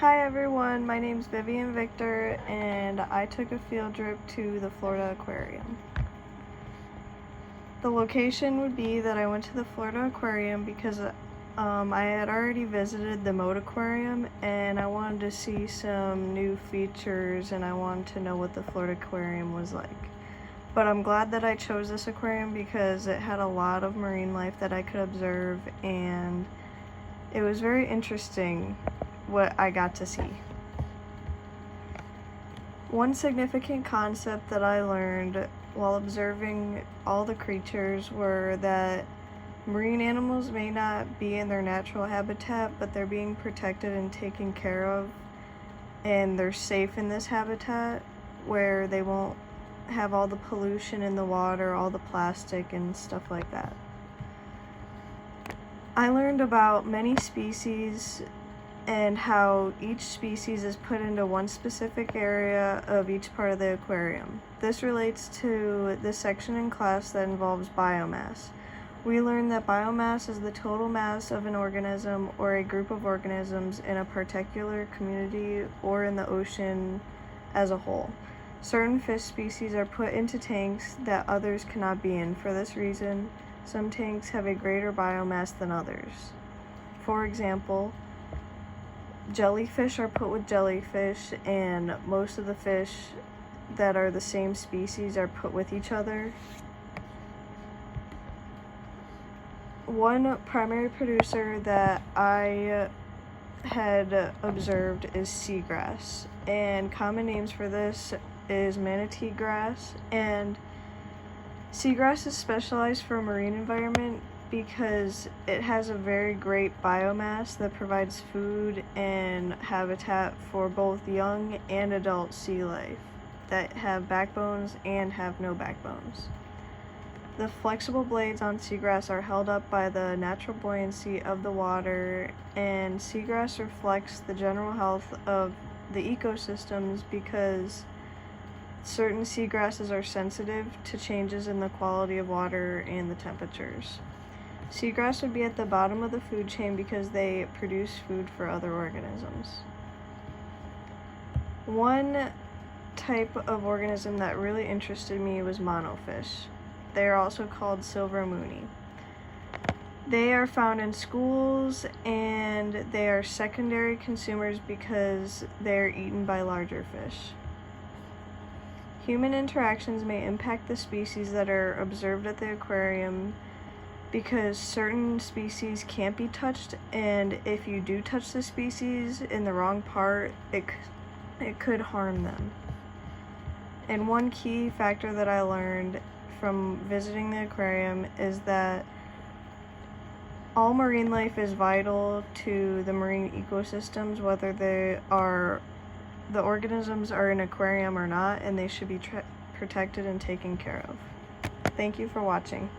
Hi everyone, my name's Vivian Victor and I took a field trip to the Florida Aquarium. The location would be that I went to the Florida Aquarium because I had already visited the Mote Aquarium and I wanted to see some new features and I wanted to know what the Florida Aquarium was like. But I'm glad that I chose this aquarium because it had a lot of marine life that I could observe and it was very interesting what I got to see. One significant concept that I learned while observing all the creatures were that marine animals may not be in their natural habitat, but they're being protected and taken care of, and they're safe in this habitat where they won't have all the pollution in the water, all the plastic and stuff like that. I learned about many species and how each species is put into one specific area of each part of the aquarium. This relates to the section in class that involves biomass. We learned that biomass is the total mass of an organism or a group of organisms in a particular community or in the ocean as a whole. Certain fish species are put into tanks that others cannot be in. For this reason, some tanks have a greater biomass than others. For example, jellyfish are put with jellyfish, and most of the fish that are the same species are put with each other. One primary producer that I had observed is seagrass, and common names for this is manatee grass, and seagrass is specialized for a marine environment because it has a very great biomass that provides food and habitat for both young and adult sea life that have backbones and have no backbones. The flexible blades on seagrass are held up by the natural buoyancy of the water, and seagrass reflects the general health of the ecosystems because certain seagrasses are sensitive to changes in the quality of water and the temperatures. Seagrass would be at the bottom of the food chain because they produce food for other organisms. One type of organism that really interested me was monofish. They are also called silver moony. They are found in schools and they are secondary consumers because they are eaten by larger fish. Human interactions may impact the species that are observed at the aquarium because certain species can't be touched, and if you do touch the species in the wrong part, it could harm them. And one key factor that I learned from visiting the aquarium is that all marine life is vital to the marine ecosystems, whether the organisms are in an aquarium or not, and they should be protected and taken care of. Thank you for watching.